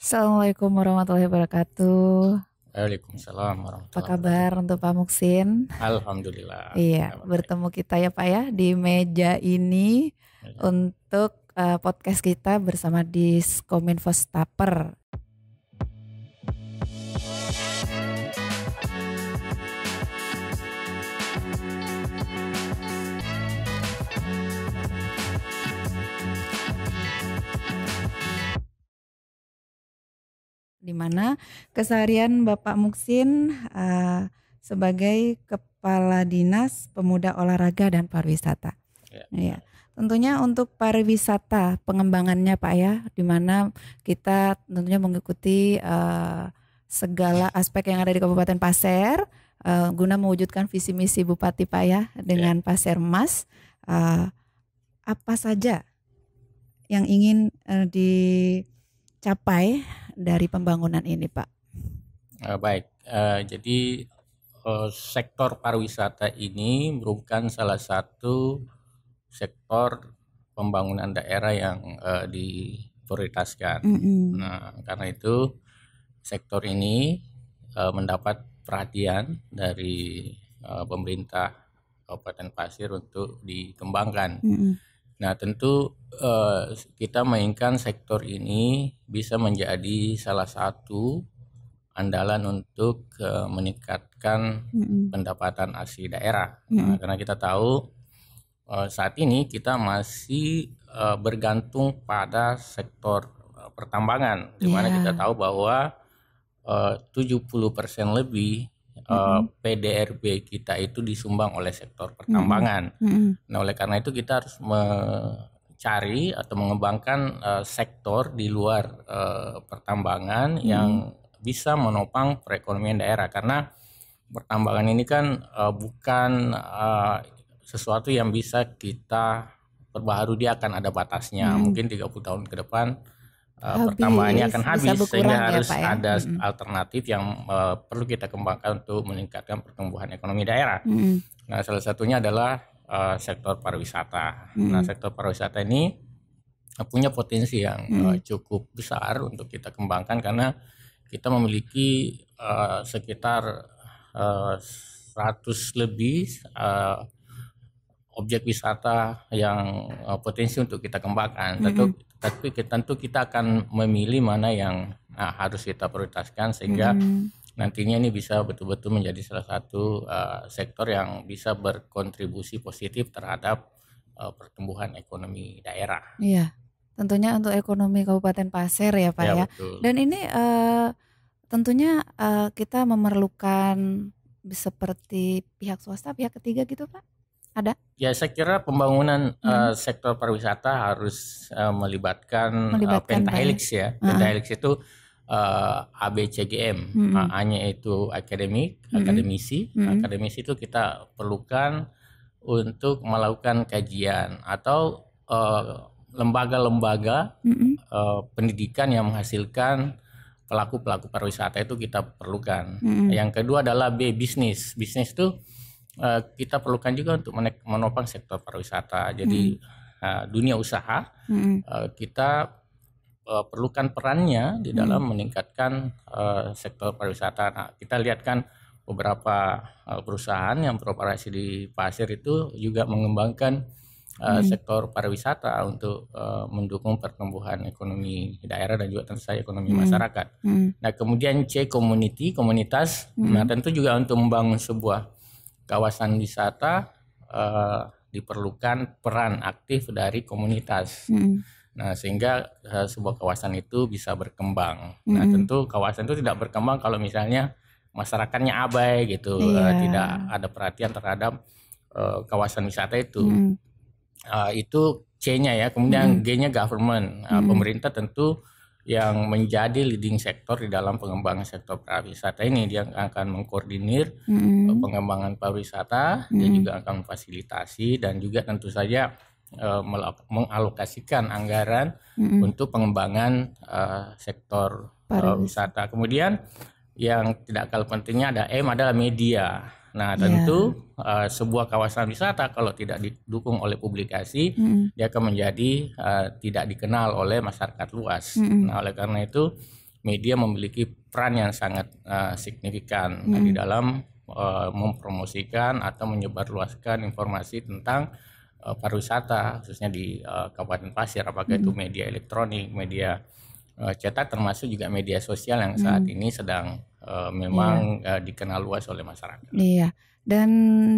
Assalamualaikum warahmatullahi wabarakatuh. Waalaikumsalam Apa warahmatullahi kabar wabarakatuh. untuk Pak Muksin? Alhamdulillah, Iya, kabar baik. bertemu kita ya Pak ya di meja ini Ya. untuk podcast kita bersama Diskominfo Staper. Di mana keseharian Bapak Muksin sebagai Kepala Dinas Pemuda Olahraga dan Pariwisata. Ya. Iya. Tentunya untuk pariwisata pengembangannya Pak ya, di mana kita tentunya mengikuti segala aspek yang ada di Kabupaten Pasir guna mewujudkan visi misi Bupati Pak ya dengan Pasir Mas. Apa saja yang ingin dicapai dari pembangunan ini Pak? Baik, jadi sektor pariwisata ini merupakan salah satu sektor pembangunan daerah yang diprioritaskan. Nah, karena itu sektor ini mendapat perhatian dari pemerintah Kabupaten Pasir untuk dikembangkan. Nah, tentu kita menginginkan sektor ini bisa menjadi salah satu andalan untuk meningkatkan pendapatan asli daerah. Nah, karena kita tahu saat ini kita masih bergantung pada sektor pertambangan, di mana kita tahu bahwa 70% lebih PDRB kita itu disumbang oleh sektor pertambangan. Nah, oleh karena itu kita harus mencari atau mengembangkan sektor di luar pertambangan yang bisa menopang perekonomian daerah, karena pertambangan ini kan bukan sesuatu yang bisa kita perbaharui, dia akan ada batasnya. Mungkin 30 tahun ke depan pertambangannya akan habis, sehingga harus ya, ada alternatif yang perlu kita kembangkan untuk meningkatkan pertumbuhan ekonomi daerah. Nah, salah satunya adalah sektor pariwisata. Nah, sektor pariwisata ini punya potensi yang cukup besar untuk kita kembangkan, karena kita memiliki sekitar 100 lebih objek wisata yang potensi untuk kita kembangkan. Tentu kita akan memilih mana yang harus kita prioritaskan, sehingga nantinya ini bisa betul-betul menjadi salah satu sektor yang bisa berkontribusi positif terhadap pertumbuhan ekonomi daerah. Iya, tentunya untuk ekonomi Kabupaten Pasir ya Pak ya. Betul. Dan ini tentunya kita memerlukan seperti pihak swasta, pihak ketiga gitu Pak? Ada? Ya, saya kira pembangunan sektor pariwisata harus melibatkan Pentahelix ya. Pentahelix itu ABCGM, A-nya itu akademisi. Akademisi itu kita perlukan untuk melakukan kajian, atau lembaga-lembaga pendidikan yang menghasilkan pelaku-pelaku pariwisata itu kita perlukan. Yang kedua adalah B, bisnis. Bisnis itu kita perlukan juga untuk menopang sektor pariwisata. Jadi dunia usaha kita perlukan perannya di dalam meningkatkan sektor pariwisata. Nah, kita lihat kan beberapa perusahaan yang beroperasi di Pasir itu juga mengembangkan sektor pariwisata untuk mendukung pertumbuhan ekonomi daerah dan juga tentu saja ekonomi masyarakat. Nah, kemudian C, komunitas. Nah, tentu juga untuk membangun sebuah kawasan wisata diperlukan peran aktif dari komunitas. Nah, sehingga sebuah kawasan itu bisa berkembang. Nah, tentu kawasan itu tidak berkembang kalau misalnya masyarakatnya abai gitu, tidak ada perhatian terhadap kawasan wisata itu. Itu C-nya ya. Kemudian G-nya government. Pemerintah tentu yang menjadi leading sektor di dalam pengembangan sektor pariwisata ini. Dia akan mengkoordinir pengembangan pariwisata, dia juga akan memfasilitasi dan juga tentu saja mengalokasikan anggaran untuk pengembangan sektor wisata. Kemudian yang tidak kalah pentingnya ada M, adalah media. Nah, tentu sebuah kawasan wisata kalau tidak didukung oleh publikasi, dia akan menjadi tidak dikenal oleh masyarakat luas. Nah, oleh karena itu media memiliki peran yang sangat signifikan di dalam mempromosikan atau menyebarluaskan informasi tentang pariwisata, khususnya di Kabupaten Pasir, apakah itu media elektronik, media cetak, termasuk juga media sosial yang saat ini sedang memang dikenal luas oleh masyarakat. Iya. Dan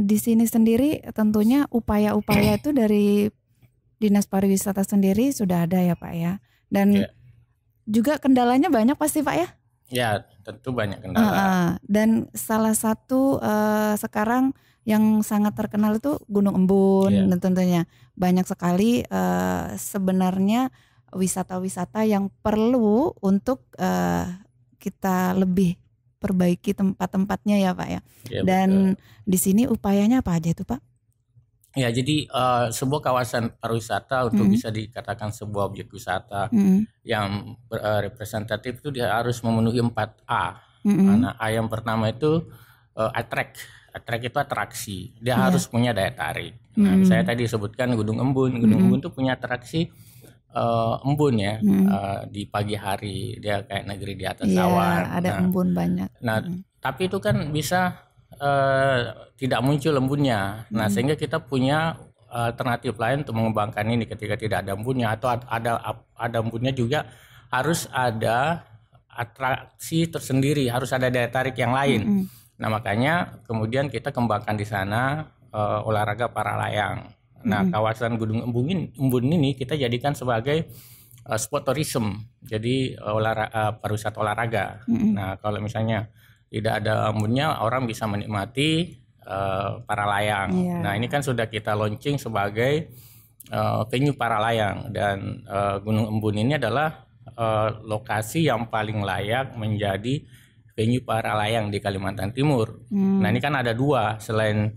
di sini sendiri tentunya upaya-upaya itu dari Dinas Pariwisata sendiri sudah ada ya Pak ya. Dan juga kendalanya banyak pasti Pak ya? Ya, tentu banyak kendala. Dan salah satu sekarang yang sangat terkenal itu Gunung Embun, dan tentunya banyak sekali sebenarnya wisata-wisata yang perlu untuk kita lebih perbaiki tempat-tempatnya ya Pak ya. Dan di sini upayanya apa aja itu Pak? Ya, jadi sebuah kawasan pariwisata untuk bisa dikatakan sebuah objek wisata yang representatif itu dia harus memenuhi 4A. Nah, A yang pertama itu attract. Attract itu atraksi. Dia harus punya daya tarik. Nah, saya tadi sebutkan Gunung Embun. Gunung Embun itu punya atraksi embun ya. Di pagi hari dia kayak negeri di atas awan. Ada embun banyak. Nah, tapi itu kan bisa tidak muncul embunnya. Nah, sehingga kita punya alternatif lain untuk mengembangkan ini ketika tidak ada embunnya, atau ada embunnya juga harus ada atraksi tersendiri, harus ada daya tarik yang lain. Nah, makanya kemudian kita kembangkan di sana olahraga para layang. Nah, kawasan Gunung Embun ini kita jadikan sebagai sport tourism, jadi pariwisata olahraga. Nah, kalau misalnya tidak ada embunnya, orang bisa menikmati para layang. Nah, ini kan sudah kita launching sebagai venue para layang, dan Gunung Embun ini adalah lokasi yang paling layak menjadi venue para layang di Kalimantan Timur. Nah, ini kan ada dua, selain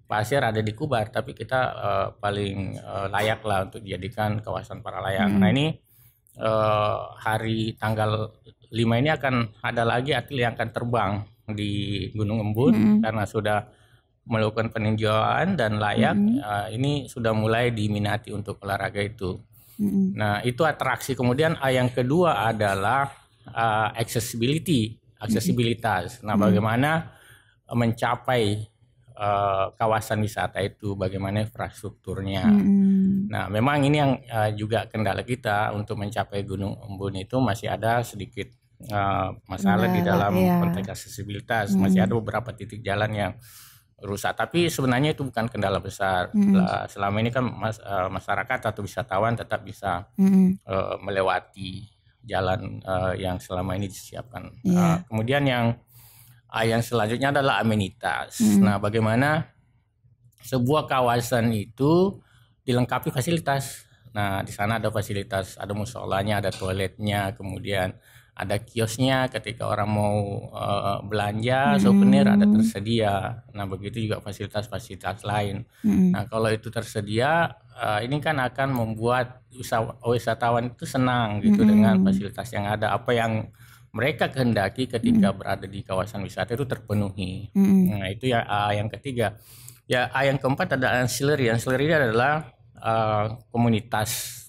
Pasir ada di Kubar, tapi kita paling layak lah untuk dijadikan kawasan para layang. Nah, ini hari tanggal 5 ini akan ada lagi atlet yang akan terbang di Gunung Embun karena sudah melakukan peninjauan dan layak. Ini sudah mulai diminati untuk olahraga itu. Nah, itu atraksi. Kemudian yang kedua adalah aksesibilitas. Nah, bagaimana mencapai kawasan wisata itu, bagaimana infrastrukturnya. Nah, memang ini yang juga kendala kita untuk mencapai Gunung Embun itu, masih ada sedikit masalah di dalam konteks aksesibilitas. Masih ada beberapa titik jalan yang rusak, tapi sebenarnya itu bukan kendala besar. Selama ini kan masyarakat atau wisatawan tetap bisa melewati jalan yang selama ini disiapkan. Kemudian yang selanjutnya adalah amenitas. Nah, bagaimana sebuah kawasan itu dilengkapi fasilitas. Nah, di sana ada fasilitas, ada musolanya, ada toiletnya, kemudian ada kiosnya ketika orang mau belanja souvenir ada tersedia. Nah, begitu juga fasilitas-fasilitas lain. Nah, kalau itu tersedia, ini kan akan membuat wisatawan itu senang gitu dengan fasilitas yang ada. Apa yang mereka kehendaki ketika berada di kawasan wisata itu terpenuhi. Nah, itu ya yang ketiga. Ya, yang keempat adalah ancillary. Ancillary adalah komunitas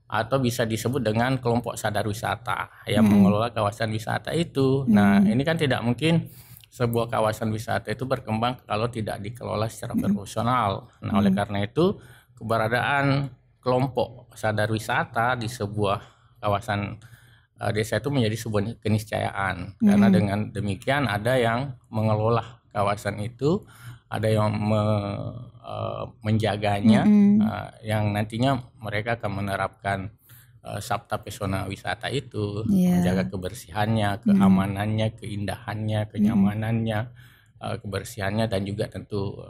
atau bisa disebut dengan kelompok sadar wisata yang mengelola kawasan wisata itu. Nah, ini kan tidak mungkin sebuah kawasan wisata itu berkembang kalau tidak dikelola secara profesional. Nah, oleh karena itu keberadaan kelompok sadar wisata di sebuah kawasan desa itu menjadi sebuah keniscayaan. Karena dengan demikian ada yang mengelola kawasan itu, ada yang menjaganya, yang nantinya mereka akan menerapkan sabta pesona wisata itu, menjaga kebersihannya, keamanannya, keindahannya, kenyamanannya, kebersihannya, dan juga tentu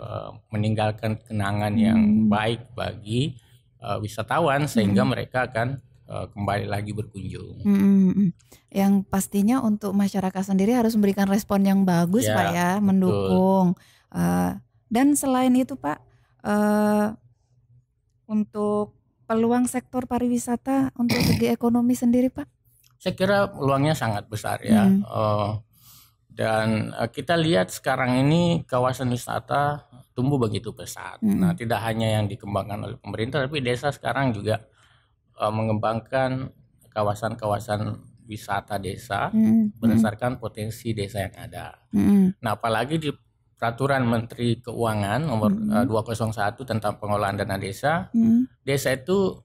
meninggalkan kenangan yang baik bagi wisatawan sehingga mereka akan kembali lagi berkunjung. Yang pastinya untuk masyarakat sendiri harus memberikan respon yang bagus, Pak ya, mendukung. Dan selain itu Pak, untuk peluang sektor pariwisata untuk segi ekonomi sendiri Pak? Saya kira peluangnya sangat besar ya. Dan kita lihat sekarang ini kawasan wisata tumbuh begitu pesat. Nah, tidak hanya yang dikembangkan oleh pemerintah, tapi desa sekarang juga mengembangkan kawasan-kawasan wisata desa berdasarkan potensi desa yang ada. Nah, apalagi di Peraturan Menteri Keuangan nomor 201 tentang pengelolaan dana desa, desa itu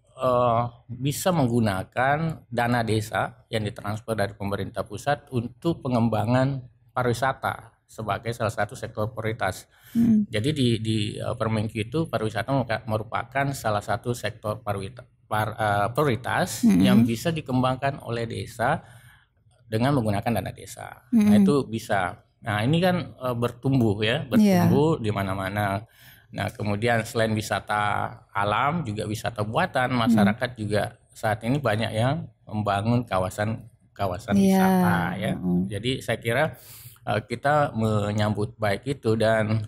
bisa menggunakan dana desa yang ditransfer dari pemerintah pusat untuk pengembangan pariwisata sebagai salah satu sektor prioritas. Jadi di Permenkyu itu pariwisata merupakan salah satu sektor prioritas yang bisa dikembangkan oleh desa dengan menggunakan dana desa. Nah, itu bisa. Nah, ini kan bertumbuh di mana-mana. Nah, kemudian selain wisata alam, juga wisata buatan, masyarakat juga saat ini banyak yang membangun kawasan wisata ya. Jadi saya kira kita menyambut baik itu, dan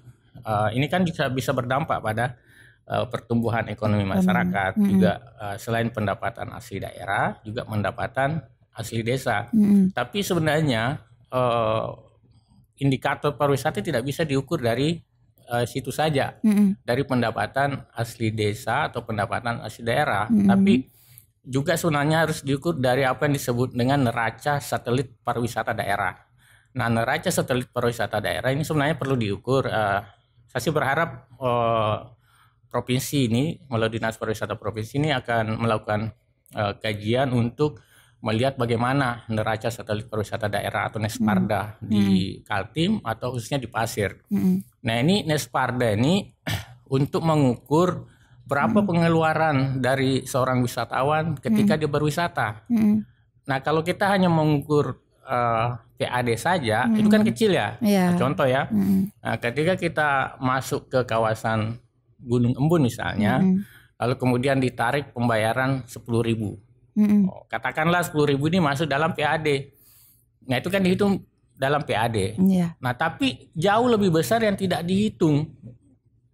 ini kan bisa berdampak pada pertumbuhan ekonomi masyarakat, juga selain pendapatan asli daerah, juga pendapatan asli desa. Tapi sebenarnya indikator pariwisata tidak bisa diukur dari situ saja, dari pendapatan asli desa atau pendapatan asli daerah, tapi juga sebenarnya harus diukur dari apa yang disebut dengan neraca satelit pariwisata daerah. Nah, neraca satelit pariwisata daerah ini sebenarnya perlu diukur. Saya sih berharap provinsi ini, melalui Dinas Pariwisata Provinsi ini akan melakukan kajian untuk melihat bagaimana neraca satelit pariwisata daerah atau Nesparda di Kaltim atau khususnya di Pasir. Nah, ini Nesparda ini untuk mengukur berapa pengeluaran dari seorang wisatawan ketika dia berwisata. Nah, kalau kita hanya mengukur PAD saja, itu kan kecil ya. Contoh ya, nah, ketika kita masuk ke kawasan Gunung Embun misalnya, lalu kemudian ditarik pembayaran 10.000. Katakanlah 10.000 ini masuk dalam PAD. Nah, itu kan dihitung dalam PAD. Nah, tapi jauh lebih besar yang tidak dihitung,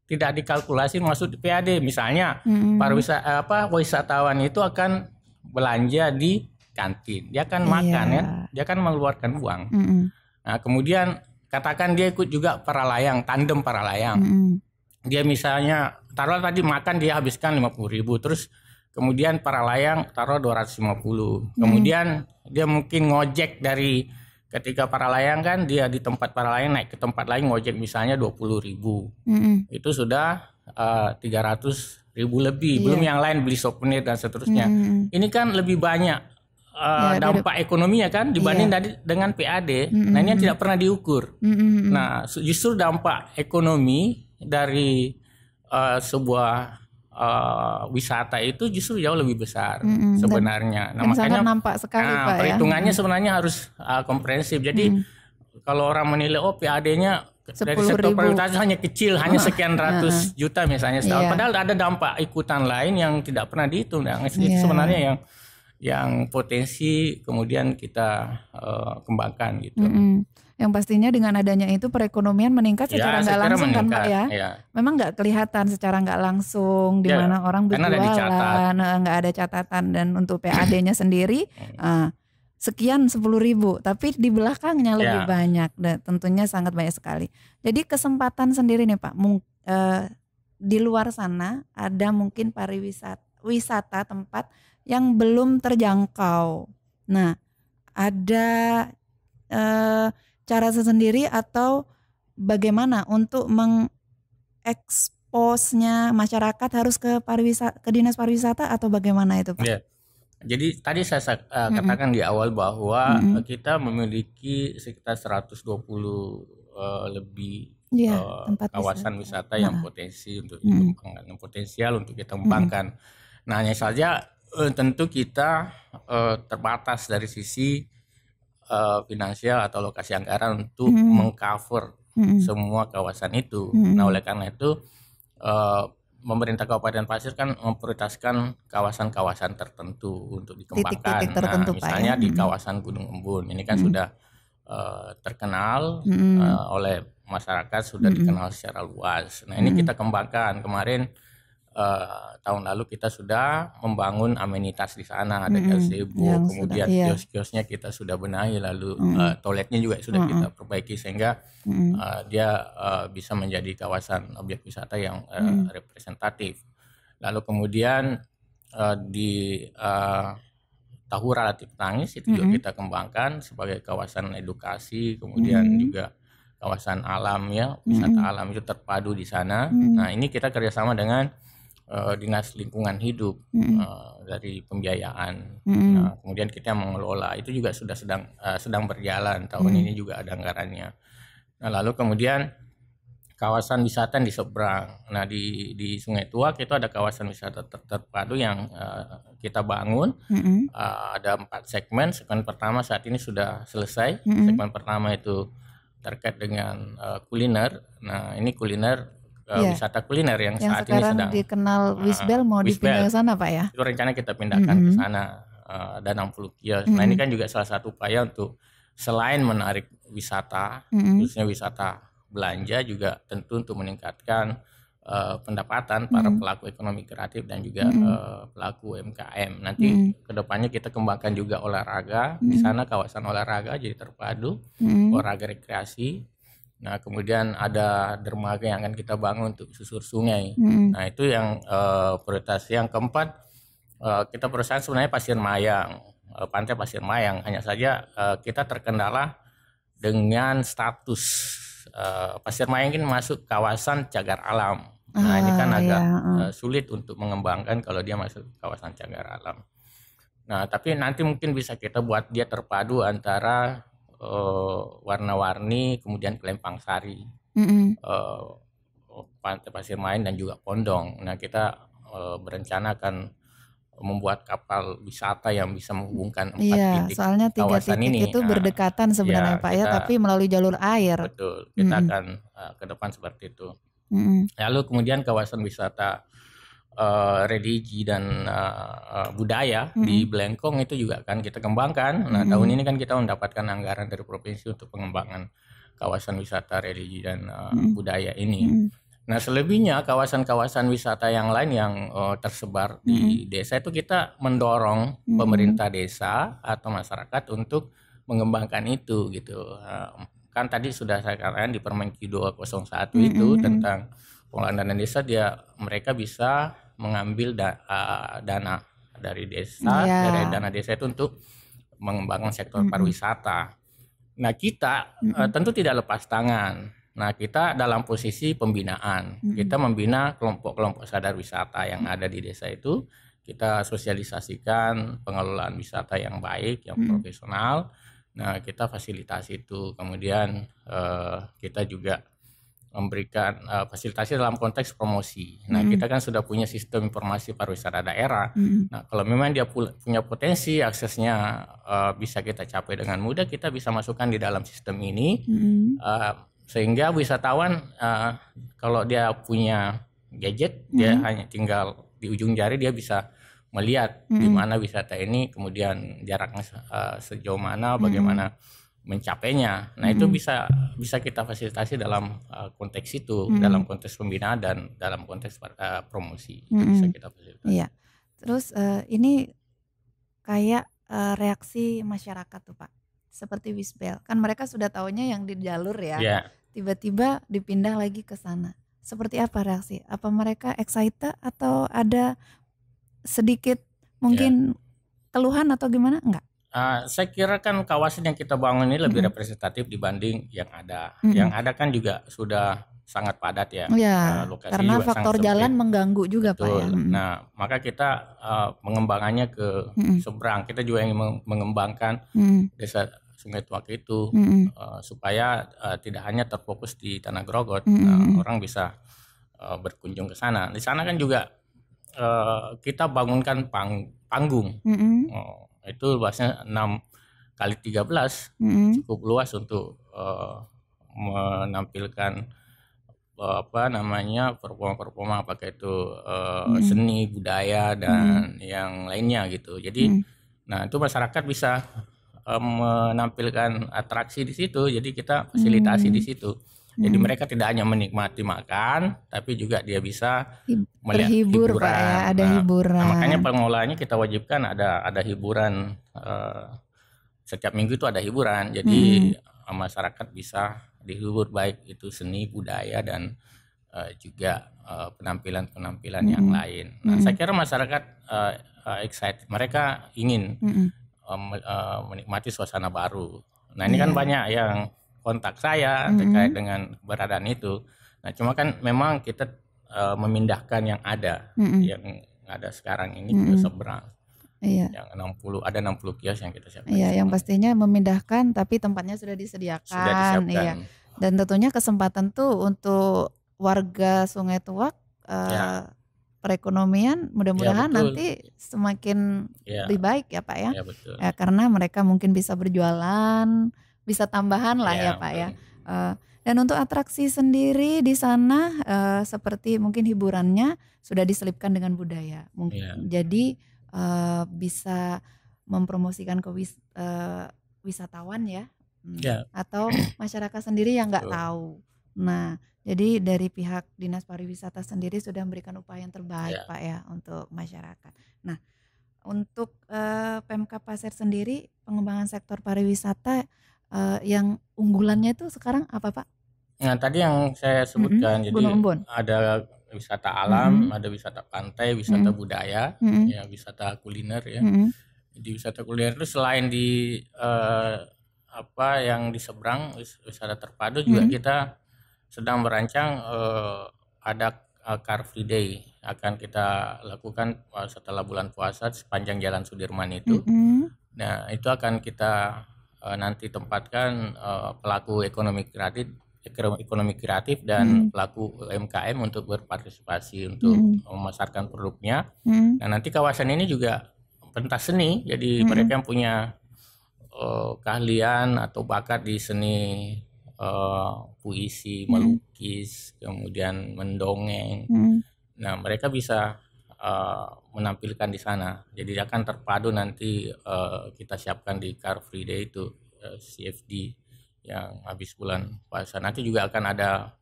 tidak dikalkulasi masuk di PAD. Misalnya wisatawan itu akan belanja di kantin, dia akan makan ya, dia akan mengeluarkan uang. Nah, kemudian katakan dia ikut juga para layang, tandem para layang. Dia misalnya taruh tadi makan dia habiskan 50.000, terus kemudian para layang taruh 250. Kemudian dia mungkin ngojek dari ketika para layang kan dia di tempat para layang naik ke tempat lain ngojek misalnya 20.000. Itu sudah 300.000 lebih. Belum yang lain beli souvenir dan seterusnya. Ini kan lebih banyak dampak ekonominya kan dibanding dengan PAD. Nah, ini yang tidak pernah diukur. Nah, justru dampak ekonomi dari sebuah wisata itu justru jauh lebih besar sebenarnya. Nah, makanya nampak sekali, Pak, perhitungannya sebenarnya harus komprehensif. Jadi kalau orang menilai PAD-nya dari sektor pariwisata hanya kecil, hanya sekian ratus juta misalnya setahun. Padahal ada dampak ikutan lain yang tidak pernah dihitung. Itu sebenarnya yang potensi kemudian kita kembangkan gitu. Yang pastinya dengan adanya itu perekonomian meningkat secara nggak langsung kan, Pak ya. Memang nggak kelihatan secara nggak langsung di mana orang berjualan, nggak ada catatan, dan untuk PAD-nya sendiri sekian 10.000, tapi di belakangnya lebih banyak, dan tentunya sangat banyak sekali. Jadi kesempatan sendiri nih Pak, di luar sana ada mungkin wisata tempat yang belum terjangkau. Nah, ada cara sendiri atau bagaimana untuk mengeksposnya masyarakat harus ke Dinas Pariwisata atau bagaimana itu, Pak? Jadi tadi saya katakan di awal bahwa kita memiliki sekitar 120 lebih kawasan wisata yang potensi untuk dikembangkan, potensial untuk kita kembangkan. Nah, hanya saja tentu kita terbatas dari sisi finansial atau lokasi anggaran untuk mengcover semua kawasan itu. Nah, oleh karena itu pemerintah Kabupaten Pasir kan memprioritaskan kawasan-kawasan tertentu untuk dikembangkan. Titik-titik tertentu, nah, misalnya Pak, ya? Di kawasan Gunung Embun ini kan sudah terkenal oleh masyarakat, sudah dikenal secara luas. Nah, ini kita kembangkan. Kemarin tahun lalu kita sudah membangun amenitas di sana, ada gazebo, kemudian kios-kiosnya kita sudah benahi, lalu toiletnya juga sudah kita perbaiki sehingga dia bisa menjadi kawasan objek wisata yang representatif. Lalu kemudian di Tahura Latif Tangis itu juga kita kembangkan sebagai kawasan edukasi, kemudian juga kawasan alam ya, wisata alam itu terpadu di sana. Nah ini kita kerjasama dengan Dinas Lingkungan Hidup dari pembiayaan. Nah, kemudian kita mengelola itu juga sudah sedang berjalan tahun ini juga ada anggarannya. Nah lalu kemudian kawasan wisata di seberang. Nah di Sungai Tuak itu ada kawasan wisata terpadu yang kita bangun. Ada 4 segmen. Segmen pertama saat ini sudah selesai. Segmen pertama itu terkait dengan kuliner. Nah ini kuliner. Wisata kuliner yang saat ini sedang dikenal Wisbel mau dipindah ke sana Pak ya? Itu rencana kita pindahkan ke sana, ada 60 kios. Nah ini kan juga salah satu upaya untuk selain menarik wisata, khususnya wisata belanja, juga tentu untuk meningkatkan pendapatan para pelaku ekonomi kreatif dan juga pelaku UMKM. Nanti kedepannya kita kembangkan juga olahraga di sana, kawasan olahraga jadi terpadu, olahraga rekreasi. Nah kemudian ada dermaga yang akan kita bangun untuk susur sungai. Nah itu yang prioritas. Yang keempat, kita perusahaan sebenarnya Pasir Mayang, Pantai Pasir Mayang. Hanya saja kita terkendala dengan status Pasir Mayang ini masuk kawasan cagar alam. Nah ini kan agak sulit untuk mengembangkan kalau dia masuk kawasan cagar alam. Nah tapi nanti mungkin bisa kita buat dia terpadu antara warna-warni, kemudian Kelempang Sari, Pantai Pasir Mayang dan juga Pondong. Nah kita berencana akan membuat kapal wisata yang bisa menghubungkan 4 titik soalnya 3 kawasan titik ini. itu berdekatan sebenarnya Pak ya, tapi melalui jalur air. Betul, kita akan ke depan seperti itu. Lalu kemudian kawasan wisata religi dan budaya di Blengkong itu juga akan kita kembangkan. Nah tahun ini kan kita mendapatkan anggaran dari provinsi untuk pengembangan kawasan wisata religi dan budaya ini. Nah selebihnya kawasan-kawasan wisata yang lain yang tersebar di desa itu kita mendorong pemerintah desa atau masyarakat untuk mengembangkan itu gitu. Kan tadi sudah saya katakan di Permenkyu 201 itu tentang pengelolaan dana desa, mereka bisa mengambil dana dari desa, dari dana desa itu untuk mengembangkan sektor pariwisata. Nah kita tentu tidak lepas tangan. Nah kita dalam posisi pembinaan, kita membina kelompok-kelompok sadar wisata yang ada di desa itu. Kita sosialisasikan pengelolaan wisata yang baik, yang profesional. Nah kita fasilitasi itu, kemudian kita juga memberikan fasilitasi dalam konteks promosi. Nah kita kan sudah punya sistem informasi pariwisata daerah. Nah kalau memang dia punya potensi, aksesnya bisa kita capai dengan mudah, kita bisa masukkan di dalam sistem ini. Sehingga wisatawan kalau dia punya gadget, dia hanya tinggal di ujung jari dia bisa melihat di mana wisata ini, kemudian jaraknya sejauh mana, bagaimana mencapainya. Nah itu bisa kita fasilitasi dalam konteks itu, dalam konteks pembinaan dan dalam konteks promosi itu bisa kita fasilitasi. Iya. Terus ini kayak reaksi masyarakat tuh Pak, seperti Wisbel kan mereka sudah taunya yang di jalur ya, tiba-tiba dipindah lagi ke sana. Seperti apa reaksi? Apa mereka excited atau ada sedikit mungkin keluhan atau gimana? Enggak? Saya kira kan kawasan yang kita bangun ini lebih representatif dibanding yang ada. Yang ada kan juga sudah sangat padat ya. Lokasi karena juga faktor jalan mengganggu juga Pak ya. Nah maka kita pengembangannya ke seberang. Kita juga ingin mengembangkan desa Sungai Tuak itu supaya tidak hanya terfokus di Tanah Grogot. Orang bisa berkunjung ke sana. Di sana kan juga kita bangunkan panggung. Itu luasnya 6x13, cukup luas untuk menampilkan performa apakah itu seni, budaya dan yang lainnya gitu. Jadi nah itu masyarakat bisa menampilkan atraksi di situ, jadi kita fasilitasi di situ. Jadi mereka tidak hanya menikmati makan, tapi juga dia bisa melihat hiburan. Pak ya, ada hiburan. Nah, makanya pengelolaannya kita wajibkan ada hiburan, setiap minggu itu ada hiburan. Jadi masyarakat bisa dihibur baik itu seni, budaya dan juga penampilan-penampilan yang lain. Nah, saya kira masyarakat excited. Mereka ingin menikmati suasana baru. Nah ini kan banyak yang kontak saya terkait dengan keberadaan itu. Nah cuma kan memang kita memindahkan yang ada, yang ada sekarang ini ke seberang. Iya. Yang 60 kios yang kita siapkan. Iya, yang pastinya memindahkan tapi tempatnya sudah disediakan. Sudah disiapkan. Iya. Dan tentunya kesempatan tuh untuk warga Sungai Tuak perekonomian mudah-mudahan nanti semakin lebih baik ya Pak ya. Ya, betul. Ya, karena mereka mungkin bisa berjualan, bisa tambahan lah ya Pak ya. Dan untuk atraksi sendiri di sana seperti mungkin hiburannya sudah diselipkan dengan budaya. Jadi bisa mempromosikan ke wisatawan ya. Atau masyarakat sendiri yang nggak tahu. Nah, jadi dari pihak Dinas Pariwisata sendiri sudah memberikan upaya yang terbaik Pak ya untuk masyarakat. Nah, untuk Pemkab Pasir sendiri pengembangan sektor pariwisata yang unggulannya itu sekarang apa Pak? Nah tadi yang saya sebutkan, jadi ada wisata alam, ada wisata pantai, wisata budaya, ya wisata kuliner ya. Di wisata kuliner itu selain di yang di seberang wisata terpadu juga kita sedang merancang ada Car Free Day akan kita lakukan setelah bulan puasa sepanjang Jalan Sudirman itu. Nah itu akan kita nanti tempatkan pelaku ekonomi kreatif dan pelaku UMKM untuk berpartisipasi untuk memasarkan produknya. Nah nanti kawasan ini juga pentas seni, jadi mereka yang punya keahlian atau bakat di seni puisi, melukis, kemudian mendongeng. Nah mereka bisa menampilkan di sana. Jadi akan terpadu nanti kita siapkan di Car Free Day itu CFD yang habis bulan puasa. Nanti juga akan ada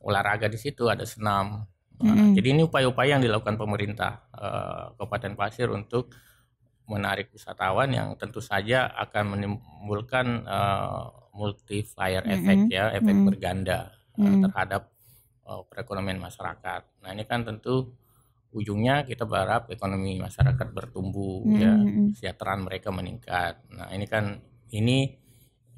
olahraga di situ, ada senam. Jadi ini upaya-upaya yang dilakukan pemerintah Kabupaten Pasir untuk menarik wisatawan yang tentu saja akan menimbulkan multiplier effect ya, efek berganda terhadap perekonomian masyarakat. Nah ini kan tentu ujungnya kita berharap ekonomi masyarakat bertumbuh ya, kesejahteraan mereka meningkat. Nah ini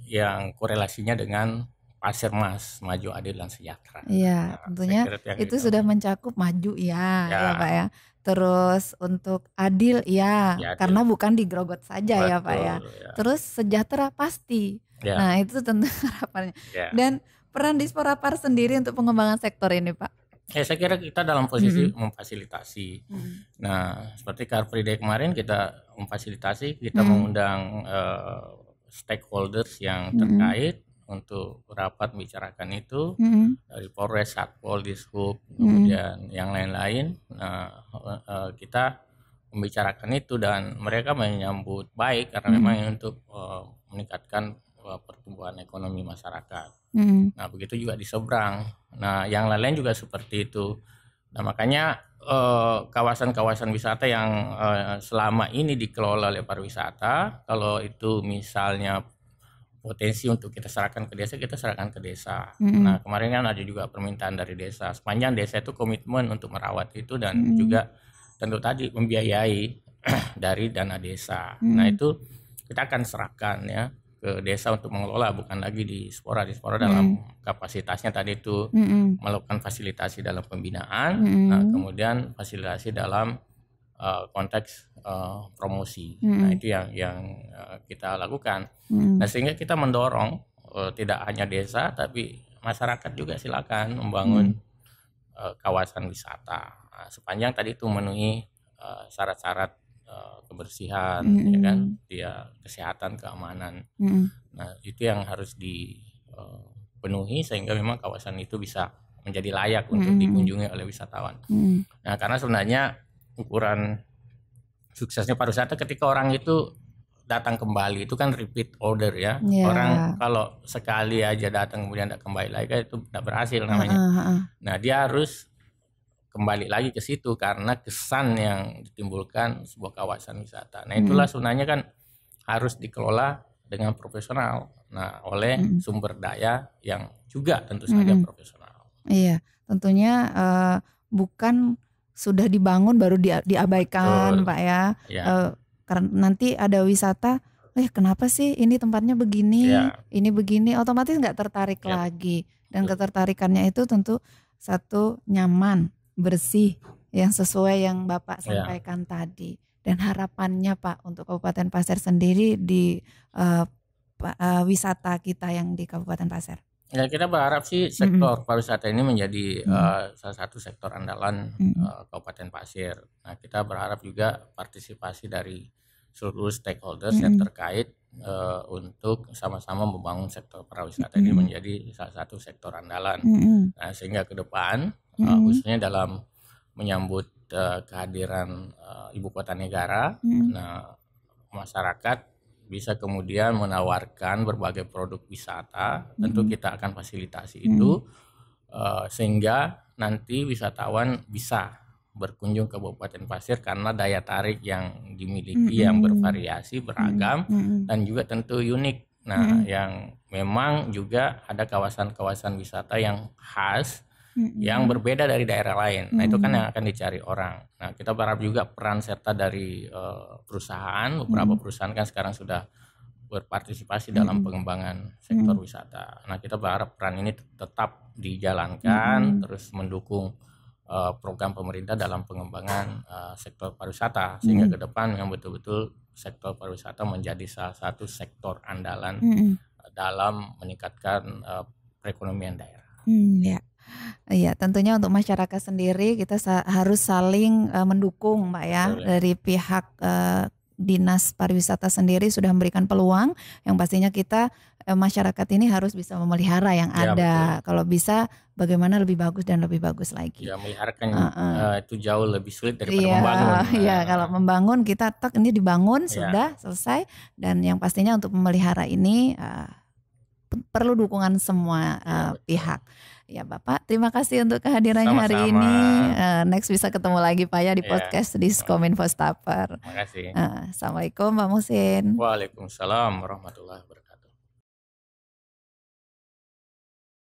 yang korelasinya dengan Pasir Mas, maju, adil dan sejahtera. Iya, tentunya itu sudah mencakup maju ya Pak ya. Terus untuk adil ya, karena bukan di Grogot saja. Betul, ya Pak ya. Terus sejahtera pasti. Nah itu tentu harapannya. Dan peran Disporapar sendiri untuk pengembangan sektor ini Pak? Saya kira kita dalam posisi memfasilitasi. Nah seperti Car Free Day kemarin kita memfasilitasi, kita mengundang stakeholders yang terkait untuk rapat membicarakan itu dari Polres, Satpol, Dishub, kemudian yang lain-lain. Nah, kita membicarakan itu dan mereka menyambut baik karena memang untuk meningkatkan pertumbuhan ekonomi masyarakat. Nah, begitu juga di seberang. Nah, yang lain-lain juga seperti itu. Nah, makanya kawasan-kawasan wisata yang selama ini dikelola oleh pariwisata, kalau itu misalnya potensi untuk kita serahkan ke desa, kita serahkan ke desa. Nah kemarin kan ada juga permintaan dari desa, sepanjang desa itu komitmen untuk merawat itu dan juga tentu tadi membiayai dari dana desa. Nah itu kita akan serahkan ya ke desa untuk mengelola, bukan lagi di Dispora dalam kapasitasnya tadi itu melakukan fasilitasi dalam pembinaan, nah, kemudian fasilitasi dalam konteks promosi. Nah itu yang kita lakukan. Nah sehingga kita mendorong tidak hanya desa tapi masyarakat juga silakan membangun kawasan wisata. Nah, sepanjang tadi itu memenuhi syarat-syarat kebersihan, ya kan, dia kesehatan, keamanan. Nah itu yang harus dipenuhi sehingga memang kawasan itu bisa menjadi layak untuk dikunjungi oleh wisatawan. Nah karena sebenarnya ukuran suksesnya pariwisata ketika orang itu datang kembali, itu kan repeat order ya. Orang kalau sekali aja datang kemudian tidak kembali lagi itu tidak berhasil namanya. Nah dia harus kembali lagi ke situ karena kesan yang ditimbulkan sebuah kawasan wisata. Nah itulah sebenarnya kan harus dikelola dengan profesional. Nah oleh sumber daya yang juga tentu saja profesional. Iya, tentunya bukan sudah dibangun baru diabaikan. Betul. Pak ya. Ya. Karena nanti ada wisata, kenapa sih ini tempatnya begini, ini begini, otomatis nggak tertarik lagi. Dan ketertarikannya itu tentu satu, nyaman, bersih, yang sesuai yang Bapak sampaikan tadi. Dan harapannya Pak untuk Kabupaten Pasir sendiri di wisata kita yang di Kabupaten Pasir. Ya, kita berharap sih sektor pariwisata ini menjadi salah satu sektor andalan Kabupaten Pasir. Nah, kita berharap juga partisipasi dari seluruh stakeholders yang terkait untuk sama-sama membangun sektor pariwisata ini menjadi salah satu sektor andalan. Nah, sehingga ke depan khususnya dalam menyambut kehadiran ibu kota negara, nah masyarakat bisa kemudian menawarkan berbagai produk wisata, tentu kita akan fasilitasi itu sehingga nanti wisatawan bisa berkunjung ke Kabupaten Pasir karena daya tarik yang dimiliki yang bervariasi, beragam dan juga tentu unik. Nah, yang memang juga ada kawasan-kawasan wisata yang khas yang berbeda dari daerah lain. Nah, itu kan yang akan dicari orang. Nah, kita berharap juga peran serta dari perusahaan. Beberapa perusahaan kan sekarang sudah berpartisipasi dalam pengembangan sektor wisata. Nah, kita berharap peran ini tetap dijalankan, terus mendukung program pemerintah dalam pengembangan sektor pariwisata, sehingga ke depan yang betul-betul sektor pariwisata menjadi salah satu sektor andalan dalam meningkatkan perekonomian daerah. Iya, tentunya untuk masyarakat sendiri kita harus saling mendukung, Pak ya. Dari pihak Dinas Pariwisata sendiri sudah memberikan peluang, yang pastinya kita masyarakat ini harus bisa memelihara yang ada. Kalau bisa bagaimana lebih bagus dan lebih bagus lagi. Ya, meliharakan itu jauh lebih sulit daripada membangun. Iya, kalau membangun kita ini dibangun sudah selesai, dan yang pastinya untuk memelihara ini perlu dukungan semua pihak. Ya Bapak, terima kasih untuk kehadirannya hari ini. Next bisa ketemu lagi Pak ya di podcast di Kominfo Staper. Terima kasih. Assalamualaikum Pak Muhsin. Waalaikumsalam warahmatullahi wabarakatuh.